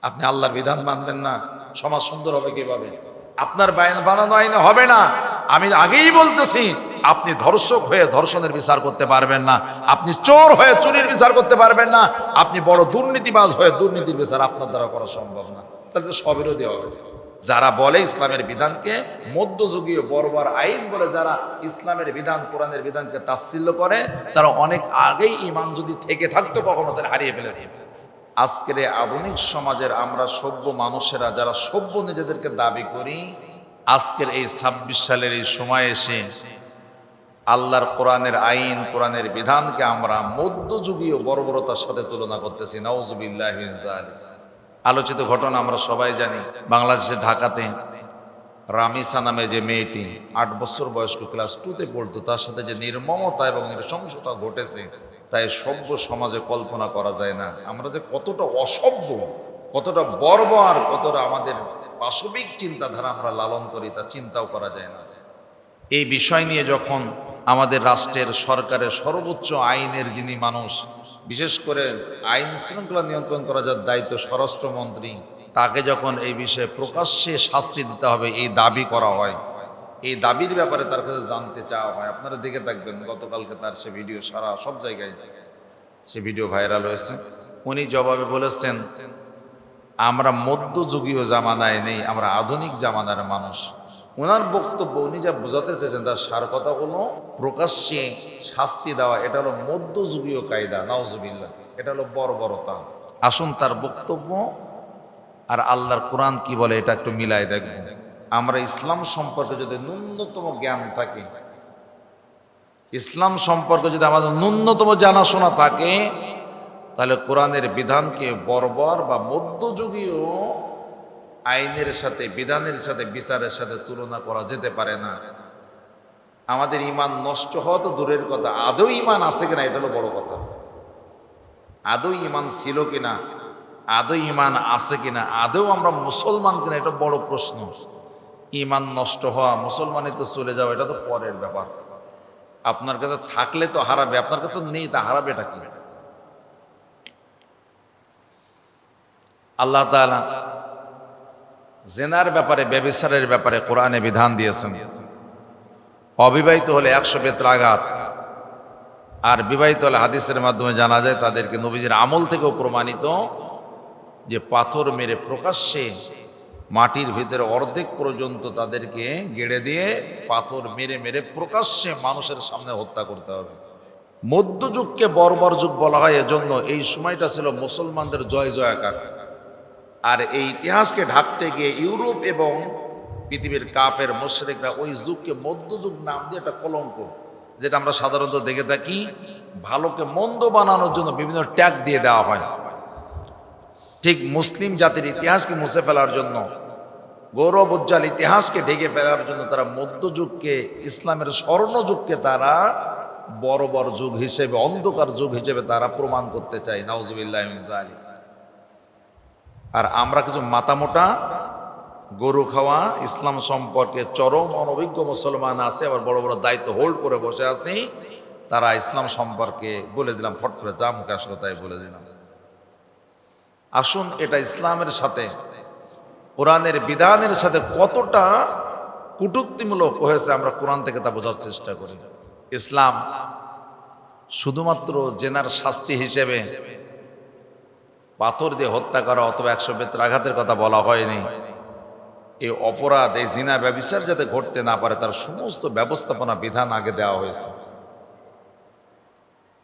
আপনি আল্লাহর বিধান মানবেন না, সমাজ সুন্দর হবে কিভাবে? আপনার বানানো আইনে হবে না। আমি আগেই বলতেছি, আপনি ধর্ষক হয়ে ধর্ষণের বিচার করতে পারবেন না, আপনি চোর হয়ে চুরির বিচার করতে পারবেন না, আপনি বড় দুর্নীতিবাজ হয়ে দুর্নীতির বিচার আপনার দ্বারা করা সম্ভব না। তাহলে তো স্ববিরোধী হবে। যারা বলে ইসলামের বিধানকে মধ্যযুগীয় বর্বর আইন বলে, যারা ইসলামের বিধান কোরআনের বিধানকে তাচ্ছিল্য করে, তারা অনেক আগেই ঈমান যদি থেকে থাকতো কখনো তারা হারিয়ে ফেলেছে। আজকের এই আধুনিক সমাজের আমরা সভ্য মানুষেরা যারা সভ্য নিজেদেরকে দাবি করি, আজকের এই ২৬ সালের এই সময় এসে আল্লাহর কোরআনের আইন কোরআনের বিধানকে আমরা মধ্যযুগীয় বর্বরতার সাথে তুলনা করতেছি। নাউজুবিল্লাহি মিন যালিক। আলোচিত ঘটনা আমরা সবাই জানি, বাংলাদেশের ঢাকাতে রামিসা নামে যে মেয়েটি ৮ বছর বয়স্ক ক্লাস 2তে পড়তো, তার সাথে যে নির্মমতা এবং নৃশংসতা ঘটেছে, তাই সভ্য সমাজে কল্পনা করা যায় না। আমরা যে কতটা অসভ্য, কতটা বর্বর, কতটা আমাদের পাশবিক চিন্তাধারা আমরা লালন করি, তা চিন্তাও করা যায় না। এই বিষয় নিয়ে যখন আমাদের রাষ্ট্রের সরকারের সর্বোচ্চ আইনের যিনি মানুষ, বিশেষ করে আইন শৃঙ্খলা নিয়ন্ত্রণ করা যার দায়িত্ব স্বরাষ্ট্রমন্ত্রী, তাকে যখন এই বিষয়ে প্রকাশ্যে শাস্তি দিতে হবে এই দাবি করা হয়, এই দাবির ব্যাপারে তার কাছে জানতে চাওয়া হয়। আপনারা দেখে থাকবেন গতকালকে তার সে ভিডিও সারা সব জায়গায় সে ভিডিও ভাইরাল হয়েছে। উনি জবাবে বলেছেন, আমরা মধ্যযুগীয় জামানায় নেই, আমরা আধুনিক জামানার মানুষ। ওনার বক্তব্য, উনি যা বোঝাতে চেয়েছেন তার সার কথা হলো, প্রকাশ্যে শাস্তি দেওয়া এটা হলো মধ্যযুগীয় কায়দা। নাউজুবিল্লাহ, এটা হলো বর্বরতা। আসুন তার বক্তব্য আর আল্লাহর কোরআন কি বলে এটা একটু মিলাই দেখবেন। আমরা ইসলাম সম্পর্কে যদি ন্যূনতম জ্ঞান থাকে, ইসলাম সম্পর্কে যদি আমাদের ন্যূনতম জানাশোনা থাকে, তাহলে কোরআনের বিধানকে বর্বর বা মধ্যযুগীয় আইনের সাথে, বিধানের সাথে, বিচারের সাথে তুলনা করা যেতে পারে না। আমাদের ঈমান নষ্ট হওয়া তো দূরের কথা, আদৌ ঈমান আছে কিনা এটা হলো বড় কথা। আদৌ ঈমান ছিল কিনা, আদৌ ঈমান আছে কিনা, আদৌ আমরা মুসলমান কিনা, এটা বড় প্রশ্ন। ঈমান নষ্ট হওয়া, মুসলমানই তো চলে যাওয়া, এটা তো পরের ব্যাপার। আপনার কাছে থাকলে তো হারাবে, আপনার কাছে নেই তা হারাবেটা কি? আল্লাহ তাআলা জেনার ব্যাপারে, ব্যভিচারের ব্যাপারে কোরআনে বিধান দিয়েছেন। অবিবাহিত হলে ১০০ বেত্রাঘাত, আর বিবাহিত হলে হাদিসের মাধ্যমে জানা যায় তাদেরকে নবীজির আমল থেকেও প্রমাণিত যে পাথর মেরে প্রকাশ্যে মাটির ভিতরে অর্ধেক পর্যন্ত তাদেরকে গেড়ে দিয়ে পাথর মেরে মেরে প্রকাশ্যে মানুষের সামনে হত্যা করতে হবে। মধ্যযুগকে বর্বর যুগ বলা হয় এজন্য, এই সময়টা ছিল মুসলমানদের জয় জয়াকার। আর এই ইতিহাসকে ঢাকতে গিয়ে ইউরোপ এবং পৃথিবীর কাফের মুশরিকরা ওই যুগকে মধ্যযুগ নাম দিয়ে একটা কলঙ্ক, যেটা আমরা সাধারণত দেখে থাকি, ভালোকে মন্দ বানানোর জন্য বিভিন্ন ট্যাগ দিয়ে দেওয়া হয়। ঠিক মুসলিম জাতির ইতিহাসকে মুছে ফেলার জন্য, গৌরব উজ্জ্বল ইতিহাসকে ঢেকে ফেলার জন্য তারা মধ্যযুগকে, ইসলামের স্বর্ণযুগকে তারা বর্বর যুগ হিসেবে, অন্ধকার যুগ হিসেবে তারা প্রমাণ করতে চায়। নাউজুবিল্লাহি মিন যালিক। আর আমরা কিছু মাথামোটা গরু খাওয়া ইসলাম সম্পর্কে চরম অনভিজ্ঞ মুসলমান আছে, আবার বড় বড় দায়িত্ব হোল্ড করে বসে আছি, তারা ইসলাম সম্পর্কে বলে দিলাম, ফট করে যা মুখে আসলো তাই বলে দিলাম। আসুন এটা ইসলামের সাথে, কোরআনের বিধানের সাথে কতটা কটূক্তিমূলক হয়েছে আমরা কোরআন থেকে তা বোঝার চেষ্টা করি। ইসলাম শুধুমাত্র জেনার শাস্তি হিসেবে পাথর দিয়ে হত্যা করা অথবা ১০০ বেত্রাঘাতের কথা বলা হয়নি। এই অপরাধ, এই জিনা ব্যভিচার যাতে ঘটতে না পারে তার সমস্ত ব্যবস্থাপনা বিধান আগে দেওয়া হয়েছে।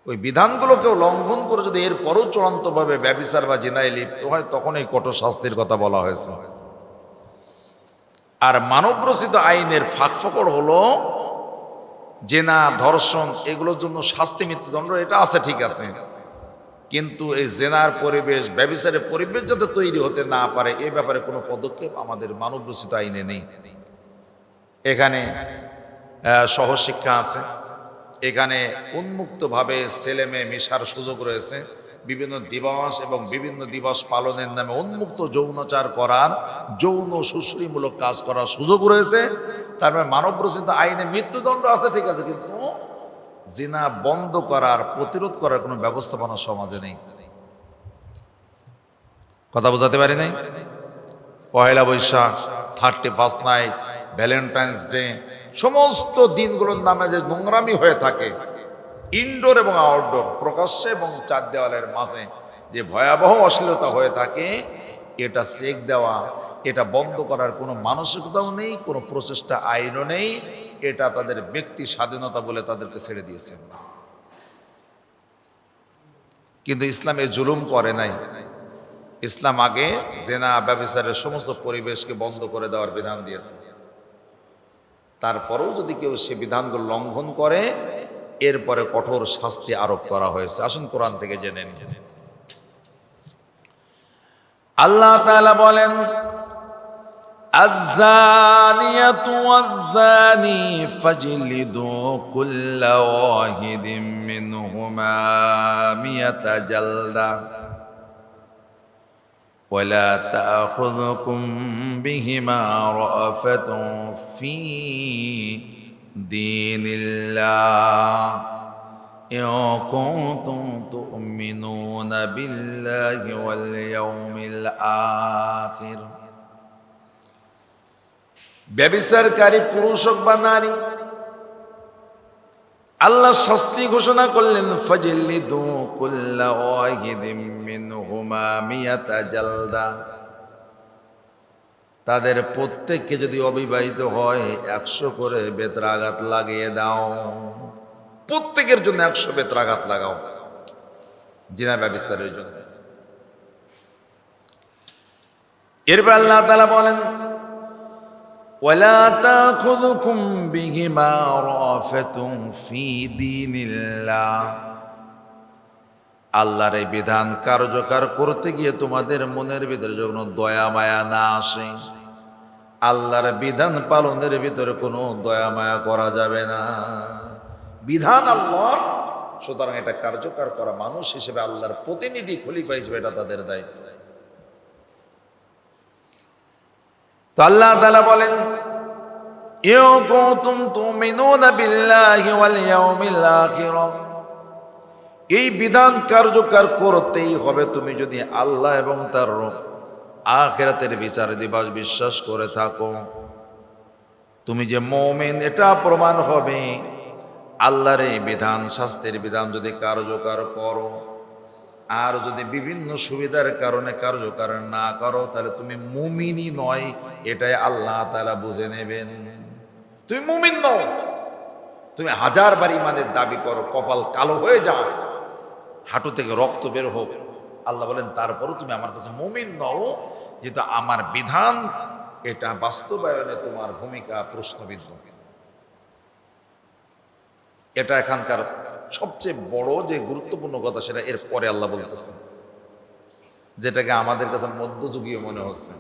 ওই বিধানগুলোকেও লঙ্ঘন করে যদি এরপরও চূড়ান্তভাবে ব্যভিচার বা জিনায় লিপ্ত হয়, তখন এই কঠোর শাস্তির কথা বলা হয়েছে। আর মানবরচিত আইনের ফাঁকফোকর হলো জেনা, ধর্ষণ, এগুলোর জন্য শাস্তি মৃত্যুদণ্ড, এটা আছে ঠিক আছে, কিন্তু এই জেনার পরিবেশ, ব্যভিচারের পরিবেশ যাতে তৈরি হতে না পারে এ ব্যাপারে কোনো পদক্ষেপ আমাদের মানবরচিত আইনে নেই। এখানে সহশিক্ষা আছে, এখানে উন্মুক্তভাবে ছেলে মেয়ে মেশার সুযোগ রয়েছে, বিভিন্ন দিবস এবং বিভিন্ন দিবস পালনের নামে উন্মুক্ত যৌনচার করার, যৌন সুশ্রীমূলক কাজ করার সুযোগ রয়েছে। তারপরে মানবরচিত আইনে মৃত্যুদণ্ড আছে ঠিক আছে, কিন্তু জিনা বন্ধ করার, প্রতিরোধ করার কোনো ব্যবস্থাপনা সমাজে নেই। কথা বোঝাতে পারি নাই? পয়লা বৈশাখ, 31 নাইট, ভ্যালেন্টাইন্স ডে, সমস্ত দিনগুলোর নামে যে নোংরামি হয়ে থাকে, ইনডোর এবং আউটডোর, প্রকাশ্যে এবং চার দেওয়ালের মাঝে যে ভয়াবহ অশ্লীলতা হয়ে থাকে, এটা চেক দেওয়া, এটা বন্ধ করার কোনো মানসিকতাও নেই, কোনো প্রচেষ্টা আইনও নেই। এটা তাদের ব্যক্তি স্বাধীনতা বলে তাদেরকে ছেড়ে দিয়েছেন। কিন্তু ইসলাম এ জুলুম করে নাই। ইসলাম আগে জেনা ব্যভিচারের সমস্ত পরিবেশকে বন্ধ করে দেওয়ার বিধান দিয়েছে। তারপরেও যদি কেউ সে বিধানগুলো লঙ্ঘন করে, এরপরে কঠোর শাস্তি আরোপ করা হয়েছে। আসুন কোরআন থেকে জেনে নিন। আল্লাহ তাআলা বলেন, আয-যানিয়াতু ওয়াজ-যানি ফাজলিদু কুল্লা ওয়াহিদিন মিনহুমা মিয়াতা জালদা ওয়ালা তা'খুযুকুম বিহিমা রা'ফাতুন ফী দীনিল্লাহ ইন কুনতুম তু'মিনুনা বিল্লাহি ওয়াল ইয়াউমিল আখির। ব্যভিচারকারী পুরুষ হোক বা নারী, আল্লাহ শাস্তি ঘোষণা করলেন, ফাজলিদু কুল্লা ওয়াহিদিন মিনহুমা মিয়াতা জালদা। তাদের প্রত্যেককে যদি অবিবাহিত হয় 100 করে বেত্রাঘাত লাগিয়ে দাও। প্রত্যেকের জন্য 100 বেত্রাঘাত লাগাও জিনা ব্যভিচারের জন্য। এরপর আল্লাহ তাআলা বলেন, ওয়ালা তাখুযুকুম বিহিমা রাফাতুন ফী দীনিল্লাহ। আল্লাহর এই বিধান কার্যকর করতে গিয়ে তোমাদের মনের ভিতরে যখন দয়া মায়া না আসে, আল্লাহর বিধান পালনের ভিতরে কোনো দয়া মায়া করা যাবে না। বিধান আল্লাহর, সুতরাং এটা কার্যকর করা মানুষ হিসেবে আল্লাহর প্রতিনিধি, খলিফা হিসেবে এটা তাদের দায়িত্ব। তো আল্লাহ তাআলা বলেন, ইন কুনতুম তুমিনুনা বিল্লাহি ওয়াল ইয়াউমিল আখির। এই বিধান কার্যকর করতেই হবে তুমি যদি আল্লাহ এবং তার আখিরাতের বিচার দিবস বিশ্বাস করে থাকো। তুমি যে মুমিন এটা প্রমাণ হবে আল্লাহর এই বিধান, শাস্তির বিধান যদি কার্যকর করো। আর যদি বিভিন্ন সুবিধার কারণে কার্যকর না করো, তাহলে তুমি মুমিনই নয়, এটাই আল্লাহ তাআলা বুঝে নেবেন। তুমি মুমিন নও, তুমি 1000 বার ইমানের দাবি করো, কপাল কালো হয়ে যাও, হাঁটু থেকে রক্ত বের হোক, আল্লাহ বলেন তারপরও তুমি আমার কাছে মুমিন নও, যেহেতু আমার বিধান এটা বাস্তবায়নে তোমার ভূমিকা প্রশ্নবিদ্ধ। এটা এখানকার সবচেয়ে বড় যে গুরুত্বপূর্ণ কথা, সেটা এর পরে আল্লাহ বলতেছেন, যেটাকে আমাদের কাছে মধ্যযুগীয় মনে হচ্ছে।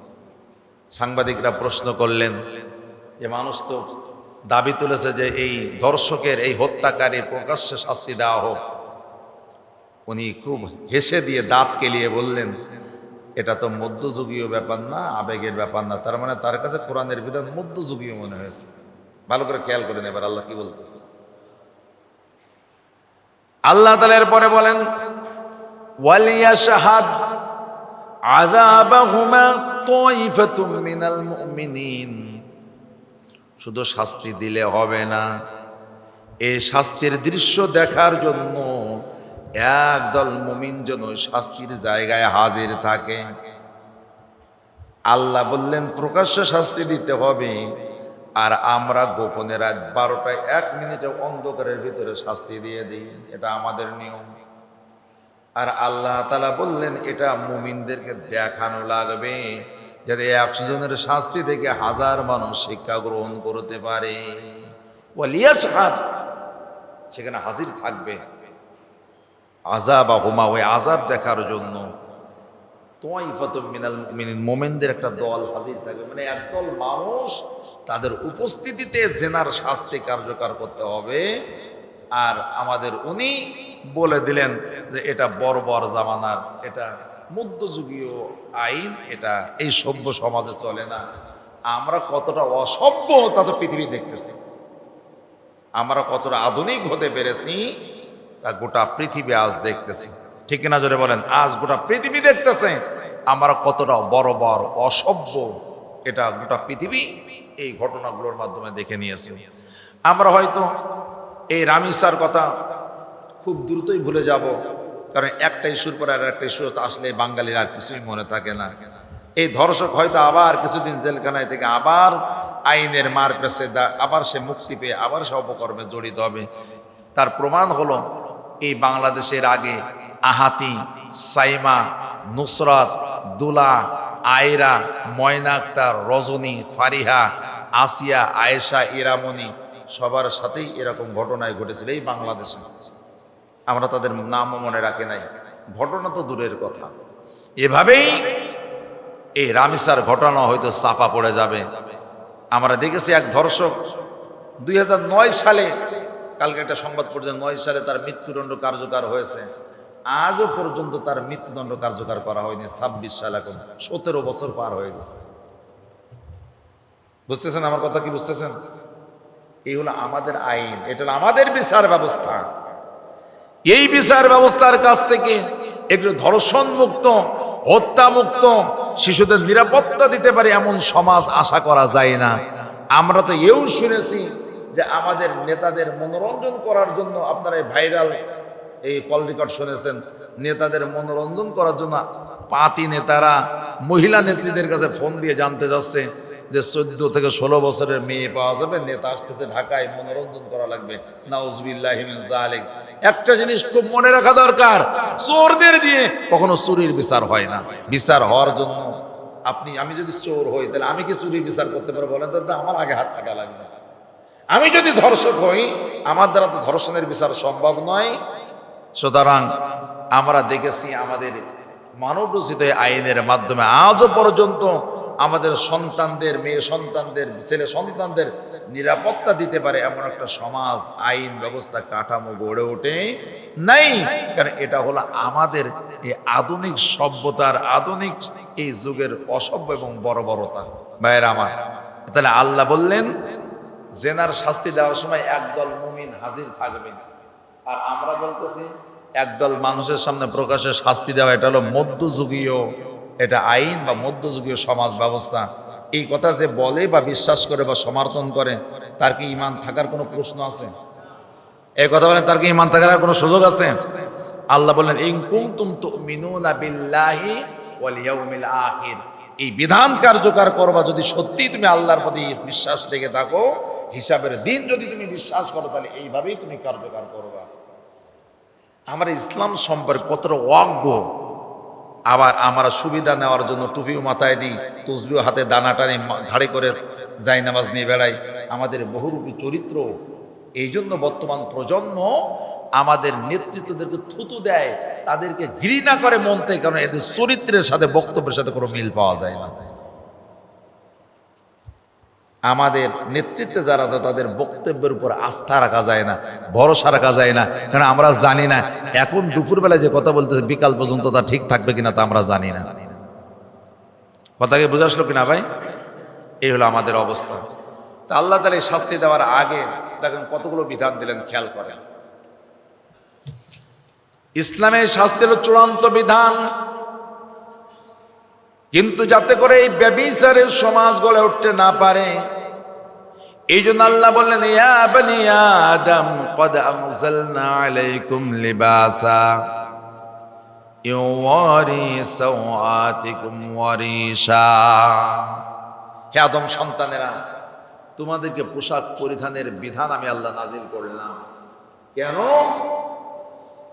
সাংবাদিকরা প্রশ্ন করলেন যে মানুষ তো দাবি তুলেছে যে এই ধর্ষকের, এই হত্যাকারীর প্রকাশ্যে শাস্তি দেওয়া হোক। উনি খুব হেসে দিয়ে দাঁত কেলিয়ে বললেন, এটা তো মধ্যযুগীয় ব্যাপার না, আবেগের ব্যাপার না। তার মানে তার কাছে কোরআনের বিধান মধ্যযুগীয় মনে হয়েছে। ভালো করে খেয়াল করেন এবার আল্লাহ কি বলতেছে। আল্লাহ তাআলা এরপরে বলেন, ওয়ালিয়াশহাদ আযাবাহুমা তাইফাতুম মিনাল মুমিনিন। শুধু শাস্তি দিলে হবে না, এই শাস্তির দৃশ্য দেখার জন্য একদল মুমিন যেন শাস্তির জায়গায় হাজির থাকে। আল্লাহ বললেন প্রকাশ্য শাস্তি দিতে হবে, আর আমরা গোপনে রাত 12টায় 1 মিনিটে অন্ধকারের ভিতরে শাস্তি দিয়ে দিই, এটা আমাদের নিয়ম। আর আল্লাহ তাআলা বললেন এটা মুমিনদেরকে দেখানো লাগবে, যাতে 100 জনের শাস্তি থেকে 1000 মানুষ শিক্ষা গ্রহণ করতে পারে। ওয়ালিয়াশহাদ, সেখানে হাজির থাকবে আযাবাহুমা, ওই আযাব দেখার জন্য তাইফাতুম মিনাল মুমিনিন, মুমিনদের একটা দল হাজির থাকবে। মানে একদল মানুষ, তাদের উপস্থিতিতে জেনার শাস্তি কার্যকর করতে হবে। আর আমাদের উনি বলে দিলেন যে এটা বর্বর জামানার, এটা মধ্যযুগীয় আইন, এটা এই সভ্য সমাজে চলে না। আমরা কতটা অসভ্য তা তো পৃথিবী দেখতেছি, আমরা কতটা আধুনিক হতে পেরেছি তা গোটা পৃথিবী আজ দেখতেছি। ঠিক না জোরে বলেন? আজ গোটা পৃথিবী দেখতেছে আমরা কতটা বড় বড় অসভ্য এটা গোটা পৃথিবী এই ঘটনাগুলোর মাধ্যমে দেখে নিয়েছে। আমরা হয়তো এই রামিসার কথা খুব দ্রুতই ভুলে যাব, কারণ একটা ইস্যুর পর আর একটা ইস্যু আসলে বাঙালির আর কিছুই মনে থাকে না। এই ধর্ষক হয়তো আবার কিছুদিন জেলখানায় থেকে আবার আইনের মার পেছে আবার সে মুক্তি পেয়ে আবার সে অপকর্মে জড়িত হবে। তার প্রমাণ হলো এই বাংলাদেশের আগে আহাতি, সাইমা, নুসরাত, দুলা, আয়রা, ময়না আক্তার, রজনী, ফারিহা, আসিয়া, আয়েশা, ইরামণি সবার সাথেই এরকম ঘটনায় ঘটেছিল এই বাংলাদেশে। আমরা তাদের নামও মনে রাখি নাই, ঘটনা তো দূরের কথা। এভাবেই এই রামিসার ঘটনা হয়তো চাপা পড়ে যাবে। আমরা দেখেছি এক ধর্ষক 2009 সালে, কালকে একটা সংবাদ পড়ছে, 9 সালে তার মৃত্যুদণ্ড কার্যকর হয়েছে। আজও পর্যন্ত তার মৃত্যুদণ্ড কার্যকর করা হয়নি। 26 সাল, এখন 17 বছর পার হয়ে গেছে। বুঝতেছেন আমার কথা কি? বুঝতেছেন? এই হলো আমাদের আইন, এটা হলো আমাদের বিচার ব্যবস্থা। এই বিচার ব্যবস্থার কাছ থেকে একটু ধর্ষণ মুক্ত, হত্যা মুক্ত, শিশুদের নিরাপত্তা দিতে পারে এমন সমাজ আশা করা যায় না। আমরা তো এও শুনেছি যে আমাদের নেতাদের মনোরঞ্জন করার জন্য, আপনারা এই ভাইরাল এই কল রেকর্ড শুনেছেন, নেতাদের মনোরঞ্জন করার জন্য পাতি নেতারা মহিলা নেত্রীদের কাছে ফোন দিয়ে জানতে যাচ্ছে যে 14 থেকে 16 বছরের মেয়ে পাওয়া যাবে, নেতা আসতেছে ঢাকায়, মনোরঞ্জন করা লাগবে। নাউজুবিল্লাহি মিন যালিক। একটা জিনিস খুব মনে রাখা দরকার, চোরদের দিয়ে কখনো চুরির বিচার হয় না। বিচার হওয়ার জন্য আমি যদি চোর হই, তাহলে আমি কি চুরির বিচার করতে পারবো? বলেন তো, আমার আগে হাত থাকা লাগবে। আমি যদি ধর্ষক হই, আমার দ্বারা তো ধর্ষণের বিচার সম্ভব নয়। সুতরাং আমরা দেখেছি আমাদের মানবরচিত আইনের মাধ্যমে আজও পর্যন্ত আমাদের সন্তানদের, মেয়ে সন্তানদের, ছেলে সন্তানদের নিরাপত্তা দিতে পারে এমন একটা সমাজ, আইন ব্যবস্থা, কাঠামো গড়ে ওঠে নাই। কারণ এটা হলো আমাদের এই আধুনিক সভ্যতার, আধুনিক এই যুগের অসভ্য এবং বর্বরতা। ভাইয়েরা আমার, তাহলে আল্লাহ বললেন জেনার শাস্তি দেওয়ার সময় একদল মুমিন হাজির থাকবেন। আর আমরা বলতেছি একদল মানুষের সামনে প্রকাশ্যে শাস্তি দেওয়া, এটা হলো মধ্যযুগীয় এটা আইন বা মধ্যযুগীয় সমাজ ব্যবস্থা। এই কথা যে বলে বা বিশ্বাস করে বা সমর্থন করে, তার কি ঈমান থাকার কোনো প্রশ্ন আছে? এই কথা বলেন, তার কি ঈমান থাকার কোনো সুযোগ আছে? আল্লাহ বললেন ইন কুনতুম তুমিনুনা বিল্লাহি ওয়াল ইয়াউমিল আখির, এই বিধান কার্যকর করবা যদি সত্যি তুমি আল্লাহর প্রতি বিশ্বাস রেখে থাকো, হিসাবের দিন যদি তুমি বিশ্বাস করো, তাহলে এইভাবেই তুমি কার্যকর করবা। আমরা ইসলাম সম্পর্কে কতটা অজ্ঞ। আবার আমরা সুবিধা নেওয়ার জন্য টুপিও মাথায় দিই, তসবিও হাতে দানা টানি ঘাড়ে করে যাই নামাজ নিয়ে বেড়াই। আমাদের বহুরূপী চরিত্র, এই জন্য বর্তমান প্রজন্ম আমাদের নেতৃত্বদেরকে থুতু দেয়, তাদেরকে ঘৃণা করে মন থেকে, কারণ এদের চরিত্রের সাথে বক্তব্যের সাথে কোনো মিল পাওয়া যায় না। আমাদের নেতৃত্বে যারা আছে তাদের বক্তব্যের উপর আস্থা রাখা যায় না, ভরসা রাখা যায় না। কারণ আমরা জানি না এখন দুপুরবেলায় যে কথা বলতেছে বিকাল পর্যন্ত তা ঠিক থাকবে কিনা, তা আমরা জানি না। কথাকে বুঝে আসলো কিনা ভাই? এই হলো আমাদের অবস্থা। তা আল্লাহ তাআলা এই শাস্তি দেওয়ার আগে দেখেন কতগুলো বিধান দিলেন, খেয়াল করেন। ইসলামের শাস্তির চূড়ান্ত বিধান, কিন্তু যাতে করে এই ব্যভিচারের সমাজ গড়ে উঠতে না পারে, এই জন্য আল্লাহ বললেন ইয়া বনি আদম কদ আনজালনা আলাইকুম লিবাসা ইউওয়ারি সাওআতিকুম ওয়ারিশা। হে আদম সন্তানেরা, তোমাদেরকে পোশাক পরিধানের বিধান আমি আল্লাহ নাজিল করলাম। কেন?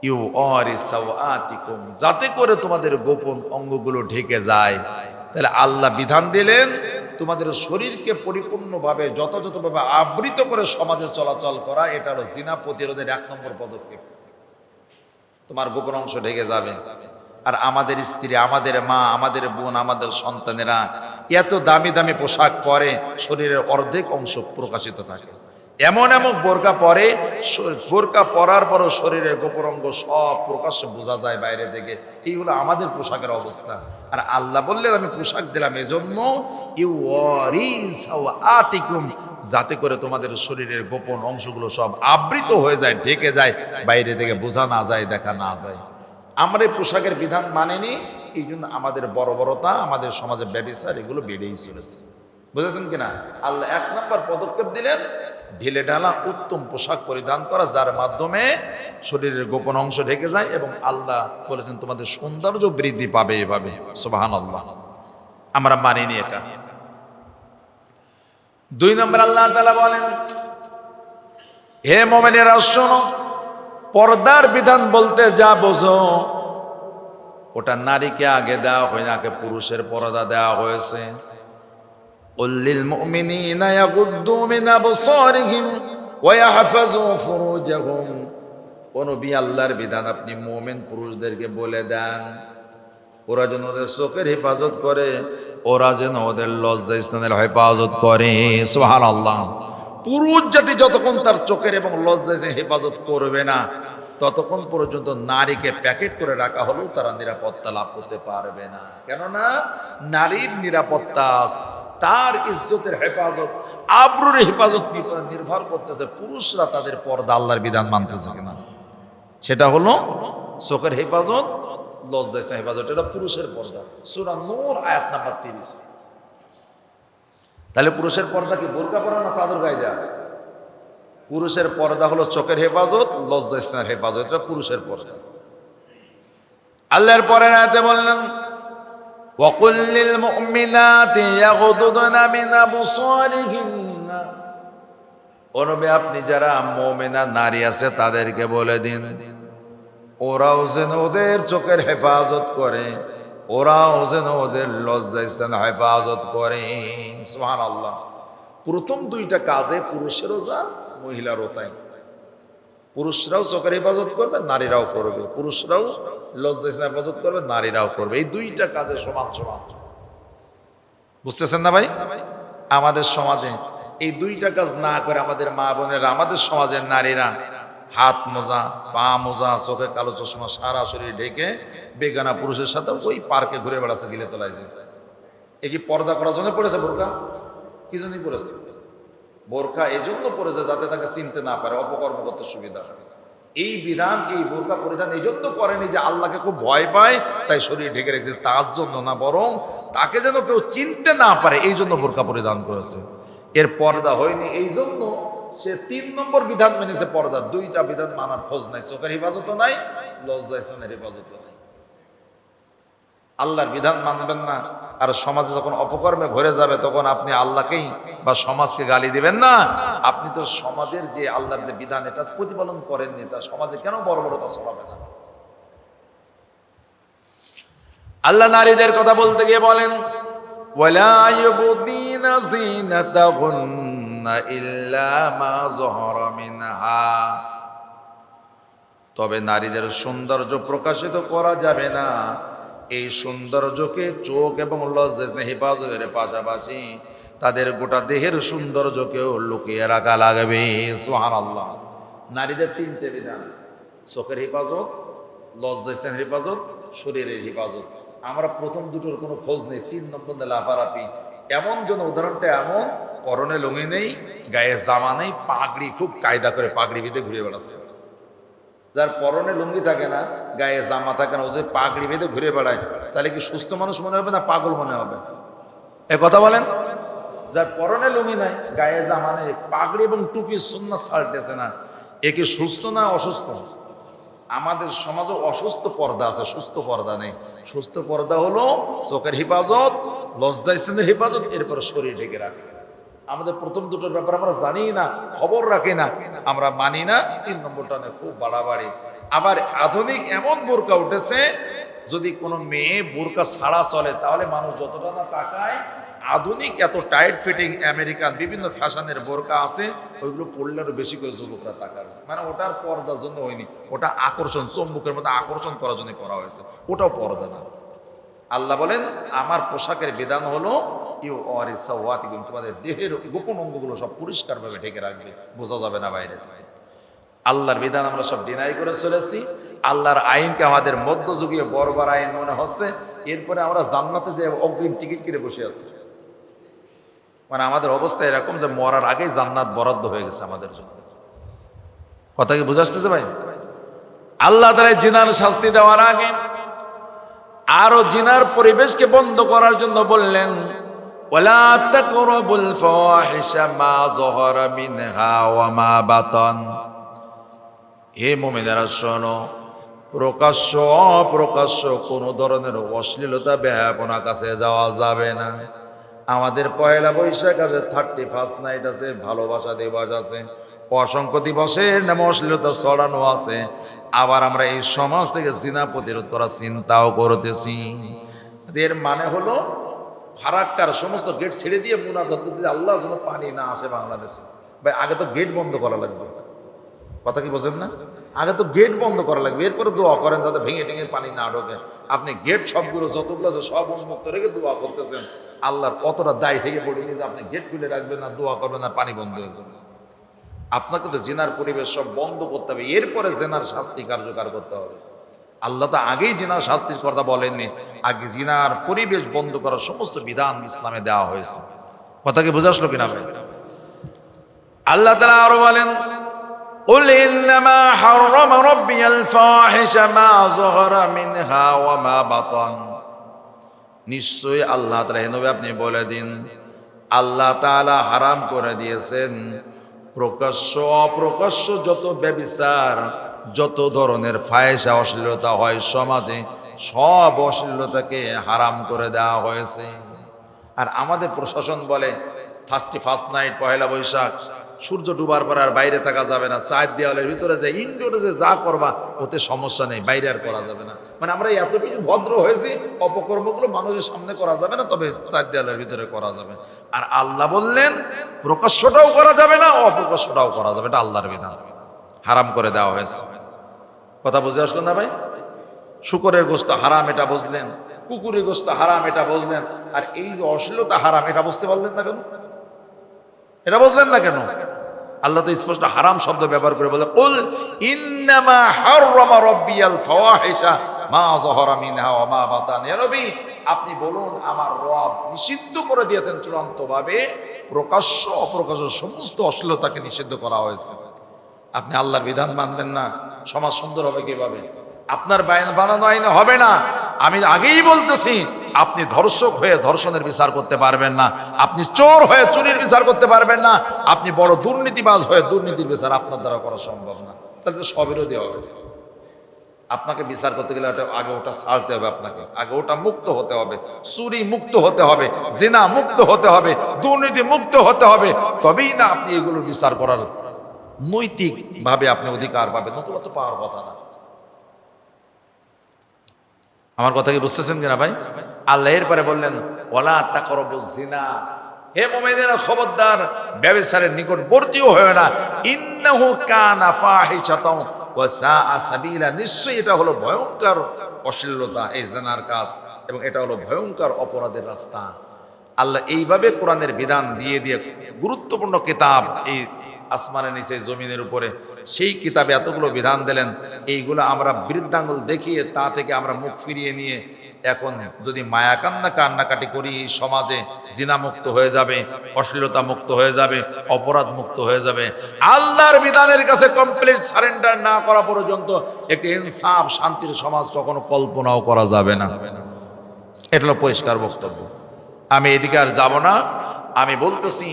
ইউওয়ারি সাওআতিকুম, যাতে করে তোমাদের গোপন অঙ্গগুলো ঢেকে যায়। তাহলে আল্লাহ বিধান দিলেন তোমাদের শরীরকে পরিপূর্ণভাবে যথাযথভাবে আবৃত করে সমাজে চলাচল করা। এটা হলো জিনা প্রতিরোধের 1 নম্বর পদক্ষেপ। তোমার গোপন অংশ ঢেকে যাবে। আর আমাদের স্ত্রী, আমাদের মা, আমাদের বোন, আমাদের সন্তানেরা এত দামি দামি পোশাক পরে, শরীরের অর্ধেক অংশ প্রকাশিত থাকে। এমন এমন বোরকা পরে, বোরকা পরার পরও শরীরের গোপন অঙ্গ সব প্রকাশ্যে বোঝা যায় বাইরে থেকে। এই হলো আমাদের পোশাকের অবস্থা। আর আল্লাহ বললেন আমি পোশাক দিলাম এজন্য ইউওয়ারিসাওআতিকুম, যাতে করে তোমাদের শরীরের গোপন অংশগুলো সব আবৃত হয়ে যায়, ঢেকে যায়, বাইরে থেকে বোঝা না যায়, দেখা না যায়। আমরা এই পোশাকের বিধান মানিনি, এই জন্য আমাদের বর্বরতা, আমাদের সমাজে ব্যভিচার এগুলো বেড়েই চলেছে। বুঝেছেন কিনা? আল্লাহ 1 নম্বর পদক্ষেপ দিলেন, ঢিলে ঢালা উত্তম পোশাক পরিধান করা, যার মাধ্যমে শরীরের গোপন অংশ ঢেকে যায়, এবং আল্লাহ বলেছেন তোমাদের সৌন্দর্য বৃদ্ধি পাবে এভাবে। সুবহানাল্লাহ। আমরা মানিনি এটা। 2 নম্বর আল্লাহ তাআলা বলেন, হে মুমিনেরা শোনো, পর্দার বিধান বলতে যা বোঝো ওটা নারীকে আগে দেওয়া হয় না, আগে পুরুষের পর্দা দেওয়া হয়েছে। কুল্লিল মুমিনিনা ইয়াগুদ্দু মিন আবসারিহিম ওয়া ইয়াহফাযু ফুরুজাহুম। ও নবী, আল্লাহর বিধান আপনি মুমিন পুরুষদেরকে বলে দেন ওরা যেন ওদের চোখের হেফাজত করে, ওরা যেন ওদের লজ্জা স্থানের হেফাজত করে। সুবহানাল্লাহ। পুরুষ জাতি যতক্ষণ তার চোখের এবং লজ্জা হেফাজত করবে না, ততক্ষণ পর্যন্ত নারীকে প্যাকেট করে রাখা হলেও তারা নিরাপত্তা লাভ করতে পারবে না। কেননা নারীর নিরাপত্তা, তার ইজ্জতের হেফাজত, আবরুর হেফাজত নির্ভর করতেছে পুরুষরা তাদের পর্দা আল্লাহর বিধান মানতেছে কিনা। সেটা হলো চোখের হেফাজত, লজ্জা স্থানের হেফাজত, এটা পুরুষের পর্দা। সূরা নূর আয়াত নাম্বার 30। তাহলে পুরুষের পর্দা কি বোরকা পরা না চাদর গায়ে দেওয়া? পুরুষের পর্দা হলো চোখের হেফাজত, লজ্জা স্থানের হেফাজত, এটা পুরুষের পর্দা। আল্লাহর পরের আয়াতে বললেন, ওয়াকুল লিল মুমিনাতি ইয়াগুদুদনা মিন আবসারিহিন্না। ও নবী, আপনি যারা মুমিনা নারী আছে তাদেরকে বলে দিন ওরাও যেন ওদের চোখের হেফাজত করে, ওরাও যেন ওদের লজ্জা স্থানের হেফাজত করে। সুবহানাল্লাহ। প্রথম 2টা কাজে পুরুষেরও যা, মহিলারও তাই। পুরুষরাও চোখের হেফাজত করবে, নারীরাও করবে। পুরুষরাও লজ্জা স্থানের হেফাজত করবে, নারীরাও করবে। এই 2টা কাজে সমান সমান। বুঝতেছেন না ভাই? আমাদের সমাজে এই 2টা কাজ না করে আমাদের মা বোনেরা, আমাদের সমাজের নারীরা হাত মোজা, পা মোজা, চোখে কালো চশমা, সারা শরীর ঢেকে বেগানা পুরুষের সাথে ওই পার্কে ঘুরে বেড়াচ্ছে গিলে তোলায়। যে এ কি পর্দা করার জন্য পড়েছে বোরকা? কি জন্যই পড়েছে? বোরকা এই জন্য পড়েছে যাতে তাকে চিনতে না পারে, অপকর্ম করতে সুবিধা হয়। এই বিধান, এই বোরকা পরিধান এই জন্য করেনি যে আল্লাহকে খুব ভয় পায় তাই শরীর ঢেকে রেখেছে, তার জন্য না, বরং তাকে যেন কেউ চিনতে না পারে এই জন্য বোরকা পরিধান করেছে। এর পর্দা হয়নি, এই জন্য সে 3 নম্বর বিধান মেনেছে পর্দা। 2টা বিধান মানার খোঁজ নাই, চোখের হেফাজত নাই, লজ্জা স্থানের হেফাজত নাই। আল্লাহর বিধান মানবেন না, আর সমাজে যখন অপকর্মে ঘুরে যাবে তখন আপনি আল্লাহকেই বা সমাজকে গালি দিবেন না। আপনি তো সমাজের যে আল্লাহর যে বিধান এটা প্রতিপালন করেননি, তা সমাজে কেন বর্বরতা ছড়াবে না? আল্লাহ নারীদের কথা বলতে গিয়ে বলেন, ওয়ালা ইউবদিনা যিনাতাহুন্না ইল্লা মা যাহারা মিনহা। তবে নারীদের সৌন্দর্য প্রকাশিত করা যাবে না। এই সৌন্দর্যকে চোখ এবং লজ্জা হেফাজতের পাশাপাশি তাদের গোটা দেহের সৌন্দর্যকেও লুকিয়ে রাখা লাগবে। সুবহানাল্লাহ। নারীদের 3টে বিধান: চোখের হেফাজত, লজ্জা স্থানের হেফাজত, শরীরের হেফাজত। আমরা প্রথম দুটোর কোনো খোঁজ নেই, 3 নম্বর লাফালাফি। এমন যেন উদাহরণটা এমন, পরনে লুঙ্গি নেই, গায়ে জামা নেই, পাগড়ি খুব কায়দা করে পাগড়ি বেঁধে ঘুরে বেড়াচ্ছে। যার পরনে লুঙ্গি থাকে না, গায়ে জামা থাকে না, ও যদি পাগড়ি বেঁধে ঘুরে বেড়ায় তাহলে কি সুস্থ মানুষ মনে হবে না পাগল মনে হবে? এ কথা বলেন। যার পরনে লুঙ্গি নাই, গায়ে জামা নেই, পাগড়ি এবং টুপি সুন্নাত ছাড়তেছে না, এ কি সুস্থ না অসুস্থ? আমাদের সমাজে অসুস্থ পর্দা আছে, সুস্থ পর্দা নেই। সুস্থ পর্দা হলো চোখের হেফাজত, লজ্জা স্থানের হেফাজত, এরপর শরীর ঢেকে রাখে। আমাদের প্রথম দুটোর ব্যাপারে আমরা জানি না, খবর রাখি না, আমরা মানি না। 3 নম্বরটা নিয়ে খুব বাড়াবাড়ি। আবার আধুনিক এমন বোরকা উঠেছে, যদি কোনো মেয়ে বোরকা ছাড়া চলে তাহলে মানুষ যতটা না তাকায়। আধুনিক এত টাইট ফিটিং আমেরিকান বিভিন্ন ফ্যাশনের বোরকা আছে, ওইগুলো পড়লে আরো বেশি করে যুবকরা তাকাবে। মানে ওটার পর্দার জন্য হয়নি, ওটা আকর্ষণ, চম্বুকের মধ্যে আকর্ষণ করার জন্য করা হয়েছে, ওটাও পর্দা না। আল্লাহ বলেন, আমার পোশাকের বিধান হলো ইউ অরিসাওয়াতিকুম, তোমাদের দেহের গোপন অঙ্গগুলো সব পরিষ্কারভাবে ঢেকে রাখবে, বোঝা যাবে না বাইরে থেকে। আল্লাহর বিধান আমরা সব ডিনাই করে চলেছি। আল্লাহর আইনকে আমাদের মধ্যযুগীয় বর্বর আইন মনে হচ্ছে। এরপরে আমরা জান্নাতে যে অগ্রিম টিকিট কিনে বসে আছি। মানে আমাদের অবস্থা এরকম যে মরার আগেই জান্নাত বরাদ্দ হয়ে গেছে আমাদের জন্য। কথা কি বুঝে আসতেছে ভাই? আল্লাহ তাআলা জিনার শাস্তি দেওয়ার আগে আরো জিনার পরিবেশকে বন্ধ করার জন্য বললেন, ওয়ালা তাকরাবুল ফাওয়াহিশা মা যাহারা মিনহা ওয়া মা বাতান। হে মুমিনেরা শোনো, প্রকাশ্য অপ্রকাশ্য কোনো ধরনের অশ্লীলতা বেহায়াপনা কাছে যাওয়া যাবে না। আমাদের পয়লা বৈশাখ আছে, 31 নাইট আছে, ভালোবাসা দিবস আছে, অসংখ্য দিবসের নামে অশ্লীলতা ছড়ানো আছে। আবার আমরা এই সমাজ থেকে জিনা প্রতিরোধ করার চিন্তাও করতেছি। এর মানে হলো ফারাক্কার সমস্ত গেট ছেড়ে দিয়ে মুনাজাত দিতে, আল্লাহ যেন পানি না আসে বাংলাদেশে। ভাই আগে তো গেট বন্ধ করা লাগবে, কথা কি বোঝেন না? আগে তো গেট বন্ধ করা লাগবে, এরপরে দোয়া করেন যাতে ভেঙে টেঙে পানি না ঢোকে। আপনি গেট সবগুলো যতগুলো আছে সব উন্মুক্ত রেখে দোয়া করতেছেন। আল্লাহর কতটা দায় থেকে পড়েনি যে আপনি গেট খুলে রাখবেন না, দোয়া করবেন না, পানি বন্ধ হয়ে যাবে। আপনাকে তো জেনার পরিবেশ সব বন্ধ করতে হবে, এরপরে জেনার শাস্তি কার্যকর করতে হবে। আল্লাহ তো আগেই জিনার শাস্তির কথা বলেননি, আগে জিনার পরিবেশ বন্ধ করার সমস্ত বিধান ইসলামে দেওয়া হয়েছে। কথা কি বোঝা আসলো কিনা ভাই? আল্লাহ তাআলা আরো বলেন, قل إنما حرم ربي الفواحش ما ظهر منها وما بطن। নিশ্চয়ই আল্লাহ তাআলা, হে নবী আপনি বলে দিন, আল্লাহ তাআলা হারাম করে দিয়েছেন প্রকাশ্য অপ্রকাশ্য যত ব্যভিচার, যত ধরনের ফায়সা অশ্লীলতা হয় সমাজে, সব অশ্লীলতাকে হারাম করে দেওয়া হয়েছে। আর আমাদের প্রশাসন বলে 31 নাইট, পয়লা বৈশাখ, সূর্য ডুবার পর আর বাইরে থাকা যাবে না, চার দেওয়ালের ভিতরে যে ইনডোরে যে যা করবা ওতে সমস্যা নেই, বাইরে আর করা যাবে না। মানে আমরা এতটুকু ভদ্র হয়েছি, অপকর্মগুলো মানুষের সামনে করা যাবে না, তবে চার দেওয়ালের ভিতরে করা যাবে। আর আল্লাহ বললেন প্রকাশ্যটাও করা যাবে না, অপ্রকাশ্যটাও করা যাবে, এটা আল্লাহর বিধান, হারাম করে দেওয়া হয়েছে। কথা বুঝে আসলো না ভাই? শুকরের গোশত হারাম এটা বুঝলেন, কুকুরের গোশত হারাম এটা বুঝলেন, আর এই যে অশ্লীলতা হারাম এটা বুঝতে পারলেন না কেন? এটা বুঝলেন না কেন? আল্লাহ তো স্পষ্ট হারাম শব্দ ব্যবহার করে বলে, কুল ইন্নামা হাররামা রাব্বিয়াল ফাওয়াহিশা মা যাহারা মিনহা ওয়া মা বাতান। হে নবী আপনি বলুন, আমার রব নিষিদ্ধ করে দিয়েছেন চূড়ান্তভাবে প্রকাশ্য অপ্রকাশ্য সমস্ত অশ্লীলতাকে নিষিদ্ধ করা হয়েছে। আপনি আল্লাহর বিধান মানবেন না, সমাজ সুন্দর হবে কিভাবে? আপনার বানানো আইনে হবে না। আমি আগেই বলতেছি, আপনি ধর্ষক হয়ে ধর্ষণের বিচার করতে পারবেন না, আপনি চোর হয়ে চুরির বিচার করতে পারবেন না, আপনি বড় দুর্নীতিবাজ হয়ে দুর্নীতির বিচার আপনার দ্বারা করা সম্ভব না। তাহলে তো স্ববিরোধী হবে। আপনাকে বিচার করতে গেলে আগে ওটা ছাড়তে হবে, আপনাকে আগে ওটা মুক্ত হতে হবে, চুরি মুক্ত হতে হবে, জিনা মুক্ত হতে হবে, দুর্নীতি মুক্ত হতে হবে, তবেই না আপনি এগুলোর বিচার করার নৈতিক ভাবে আপনি অধিকার পাবেন, নতুবা তো পাওয়ার কথা না। আমার কথা কি বুঝতেছেন কিনা ভাই? আল্লাহ এরপরে বললেন, ওয়ালা তাকরাবুজ জিনা। হে মুমিনেরা খবরদার ব্যভিচারের নিকটবর্তীও হয় না, ইন্নাহু কানা ফাহিশাতাও ওয়া সাআ সাবিলা। নিশ্চয়ই এটা হলো ভয়ঙ্কর অশ্লীলতা, এই জিনার কাজ, এবং এটা হলো ভয়ঙ্কর অপরাধের রাস্তা। আল্লাহ এইভাবে কোরআনের বিধান দিয়ে দিয়ে গুরুত্বপূর্ণ কিতাব এই আসমানের নিচে জমিনের উপরে, সেই কিতাবে এতগুলো বিধান দিলেন, এইগুলো আমরা বৃদ্ধাঙ্গুল দেখিয়ে তা থেকে আমরা মুখ ফিরিয়ে নিয়ে এখন যদি মায়া কান্নাকাটি করি, এই সমাজে জিনা মুক্ত হয়ে যাবে, অশ্লীলতা মুক্ত হয়ে যাবে, অপরাধ মুক্ত হয়ে যাবে। আল্লাহর বিধানের কাছে কমপ্লিট সারেন্ডার না করা পর্যন্ত একটি ইনসাফ শান্তির সমাজ কখনো কল্পনাও করা যাবে না। এটা হলো পরিষ্কার বক্তব্য। আমি এদিকে আর যাব না। আমি বলতেছি,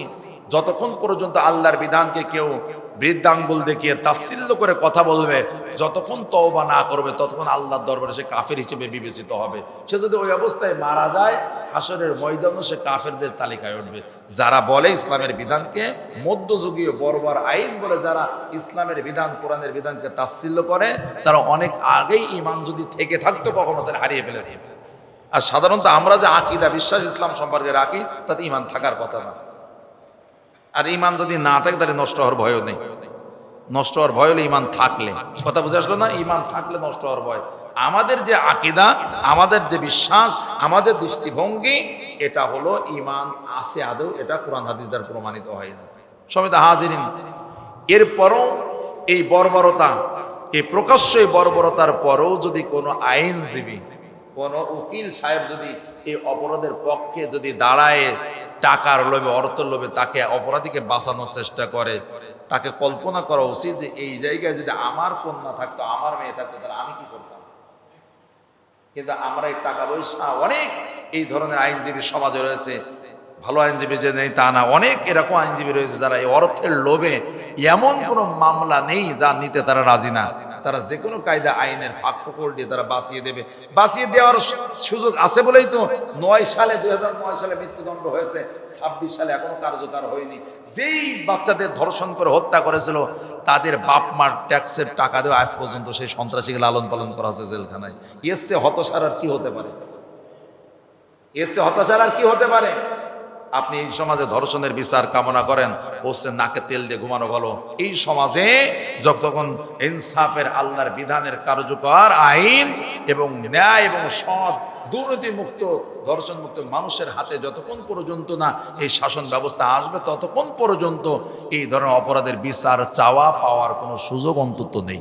যতক্ষণ পর্যন্ত আল্লাহর বিধানকে কেউ বৃদ্ধাঙ্গুল দেখিয়ে তাচ্ছিল্য করে কথা বলবে, যতক্ষণ তওবা না করবে, ততক্ষণ আল্লাহর দরবারে সে কাফের হিসেবে বিবেচিত হবে। সে যদি ওই অবস্থায় মারা যায়, হাসরের ময়দানে সে কাফেরদের তালিকায় উঠবে। যারা বলে ইসলামের বিধানকে মধ্যযুগীয় বর্বর আইন বলে, যারা ইসলামের বিধান কোরআনের বিধানকে তাচ্ছিল্য করে, তারা অনেক আগেই ঈমান যদি থেকে থাকতো কখনো তারা হারিয়ে ফেলেছে। আর সাধারণত আমরা যে আকীদা বিশ্বাস ইসলাম সম্পর্কে রাখি, তাতে ঈমান থাকার কথা না। আর ঈমান যদি না থাকে তাহলে নষ্ট হওয়ার ভয়ও নেই। নষ্ট হওয়ার ভয় হলে ঈমান থাকলে, কথা বুঝে আসলো না? ঈমান থাকলে নষ্ট হওয়ার ভয়। আমাদের যে আকীদা, আমাদের যে বিশ্বাস, আমাদের দৃষ্টিভঙ্গি, এটা হলো ঈমান আছে আদৌ, এটা কোরআন হাদিস দ্বারা প্রমাণিত হয় না। সমিত হাজিরিন, এরপরও এই বর্বরতা, এই প্রকাশ্য বর্বরতার পরেও যদি কোনো আইনজীবী, কোন উকিল সাহেব যদি এই অপরাধের পক্ষে যদি দাঁড়ায়, টাকার লোভে, অর্থের লোভে তাকে অপরাধীকে বাঁচানোর চেষ্টা করে, তাকে কল্পনা করা উচিত যে এই জায়গায় যদি আমার কন্যা থাকতো, আমার মেয়ে থাকতো, তাহলে আমি কি করতাম? কিন্তু আমরা এই টাকা পয়সা অনেক এই ধরনের আইনজীবী সমাজে রয়েছে, ভালো আইনজীবী যে নেই তা না, অনেক এরকম আইনজীবী রয়েছে যারা এই অর্থের লোভে এমন কোনো মামলা নেই যা নিতে তারা রাজি না। তারা যে কোনো কায়দা আইনের ফাঁক ফোকর দিয়ে তারা বাঁচিয়ে দেবে। বাঁচিয়ে দেওয়ার সুযোগ আছে বলেই তো 2009 সালে মৃত্যুদণ্ড হয়েছে, 26 সালে এখনো কার্যকর হয়নি। যেই বাচ্চাদের ধর্ষণ করে হত্যা করেছিল তাদের বাপ মার ট্যাক্সের টাকা দেওয়া আজ পর্যন্ত সেই সন্ত্রাসীকে লালন পালন করা হচ্ছে জেলখানায়। এসছে হতাশার আর কি হতে পারে? এসছে হতাশার আর কি হতে পারে? আপনি এই সমাজে ধর্ষণের বিচার কামনা করেন, বলছেন নাকে তেল দিয়ে ঘুমানো ভালো। এই সমাজে যতক্ষণ ইনসাফের আল্লাহর বিধানের কার্যকর আইন এবং ন্যায় এবং সৎ দুর্নীতি মুক্ত ধর্ষণ মুক্ত মানুষের হাতে যতক্ষণ পর্যন্ত না এই শাসন ব্যবস্থা আসবে ততক্ষণ পর্যন্ত এই ধরনের অপরাধের বিচার চাওয়া পাওয়ার কোনো সুযোগ অন্তত নেই।